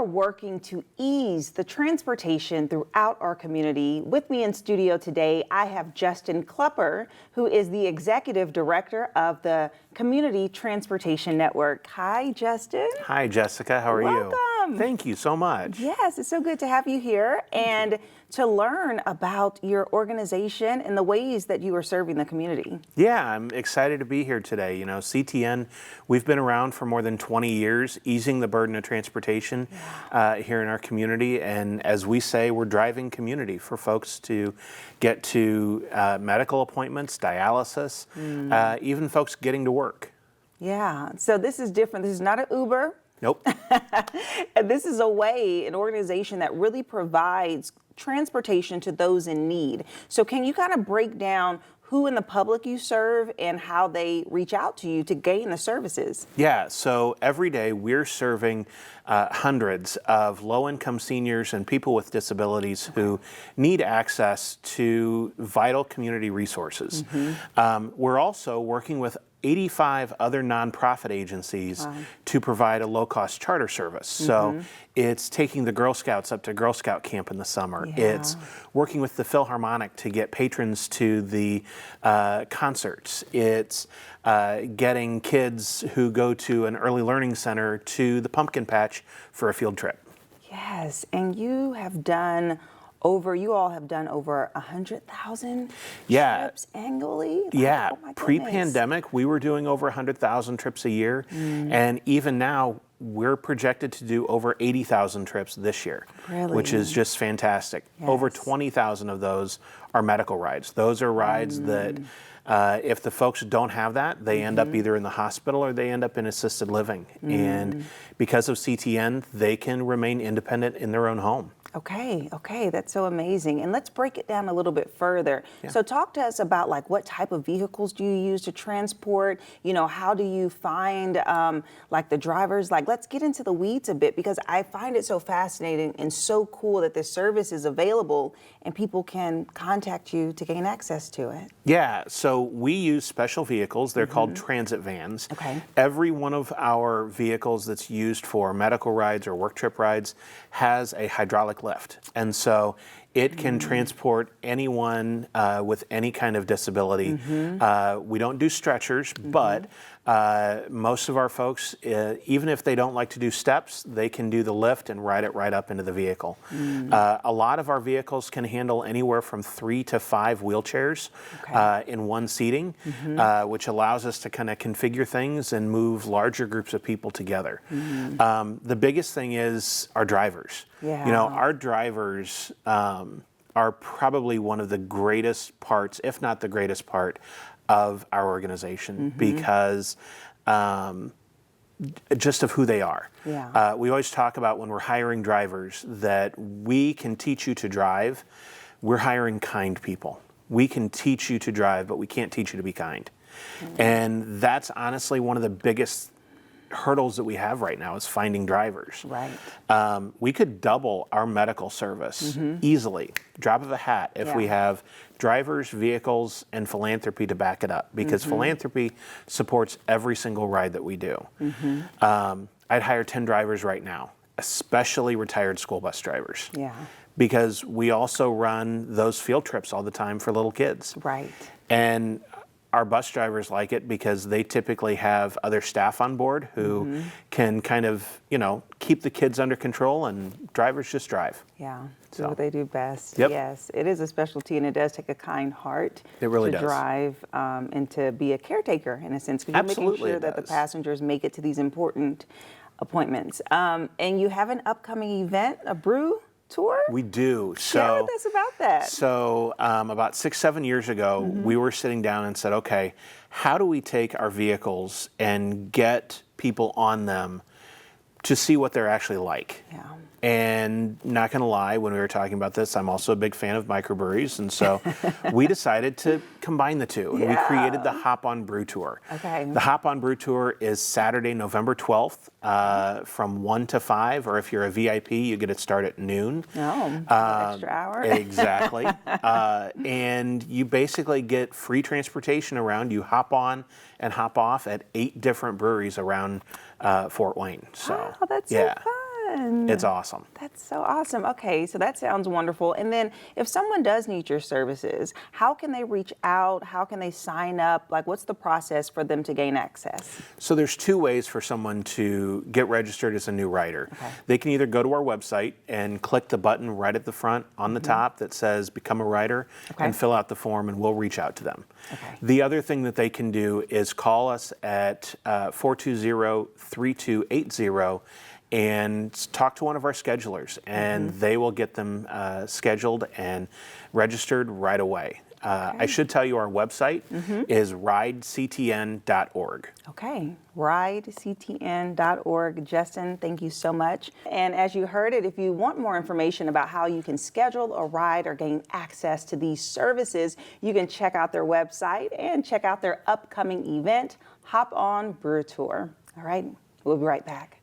are working to ease the transportation throughout our community. With me in studio today, I have Justin Klepper, who is the Executive Director of the Community Transportation Network. Hi, Justin. Hi, Jessica. How are you? Welcome. Thank you so much. Yes, it's so good to have you here and to learn about your organization and the ways that you are serving the community. Yeah, I'm excited to be here today. You know, CTN, we've been around for more than 20 years, easing the burden of transportation here in our community. And as we say, we're driving community for folks to get to medical appointments, dialysis, even folks getting to work. Yeah, so this is different. This is not an Uber. Nope. And this is an organization that really provides transportation to those in need. So can you kind of break down who in the public you serve and how they reach out to you to gain the services? Yeah, so every day we're serving hundreds of low-income seniors and people with disabilities who need access to vital community resources. We're also working with 85 other nonprofit agencies to provide a low-cost charter service. So it's taking the Girl Scouts up to Girl Scout camp in the summer. It's working with the Philharmonic to get patrons to the concerts. It's getting kids who go to an early learning center to the pumpkin patch for a field trip. Yes, and you all have done over 100,000 trips annually? Yeah, Oh my goodness. Pre-pandemic, we were doing over 100,000 trips a year. And even now, we're projected to do over 80,000 trips this year, which is just fantastic. Over 20,000 of those are medical rides. Those are rides that if the folks don't have that, they end up either in the hospital or they end up in assisted living. And because of CTN, they can remain independent in their own home. Okay, that's so amazing. And let's break it down a little bit further. So talk to us about like what type of vehicles do you use to transport? You know, how do you find like the drivers? Like, let's get into the weeds a bit because I find it so fascinating and so cool that this service is available and people can contact you to gain access to it. Yeah, so we use special vehicles. They're called transit vans. Every one of our vehicles that's used for medical rides or work trip rides has a hydraulic lift. And so it can transport anyone with any kind of disability. We don't do stretchers, but most of our folks, even if they don't like to do steps, they can do the lift and ride it right up into the vehicle. A lot of our vehicles can handle anywhere from 3 to 5 wheelchairs in one seating, which allows us to kind of configure things and move larger groups of people together. The biggest thing is our drivers. You know, our drivers are probably one of the greatest parts, if not the greatest part, of our organization because just of who they are. We always talk about when we're hiring drivers that we can teach you to drive. We're hiring kind people. We can teach you to drive, but we can't teach you to be kind. And that's honestly one of the biggest hurdles that we have right now is finding drivers. We could double our medical service easily, drop of a hat, if we have drivers, vehicles, and philanthropy to back it up, because philanthropy supports every single ride that we do. I'd hire 10 drivers right now, especially retired school bus drivers. Because we also run those field trips all the time for little kids. And our bus drivers like it because they typically have other staff on board who can kind of, you know, keep the kids under control, and drivers just drive. Do what they do best. Yep. Yes, it is a specialty, and it does take a kind heart to drive and to be a caretaker in a sense, because you're making sure that the passengers make it to these important appointments. And you have an upcoming event, a Brew Tour? We do. Share with us about that. So about 6-7 years ago, we were sitting down and said, okay, how do we take our vehicles and get people on them to see what they're actually like? And not going to lie, when we were talking about this, I'm also a big fan of microbreweries. And so we decided to combine the two. And we created the Hop On Brew Tour. The Hop On Brew Tour is Saturday, November 12th from 1 to 5. Or if you're a VIP, you get it started at noon. Extra hour. Exactly. And you basically get free transportation around. You hop on and hop off at 8 different breweries around Fort Wayne. So, that's so fun. fun. It's awesome. That's so awesome. Okay, so that sounds wonderful. And then if someone does need your services, how can they reach out? How can they sign up? Like, what's the process for them to gain access? So there's two ways for someone to get registered as a new rider. Okay. They can either go to our website and click the button right at the front on the top that says Become a Rider and fill out the form, and we'll reach out to them. Okay. The other thing that they can do is call us at 420-3280 and talk to one of our schedulers, and they will get them scheduled and registered right away. I should tell you our website is ridectn.org. Okay, ridectn.org. Justin, thank you so much. And as you heard it, if you want more information about how you can schedule a ride or gain access to these services, you can check out their website and check out their upcoming event, Hop On Brewery Tour. All right, we'll be right back.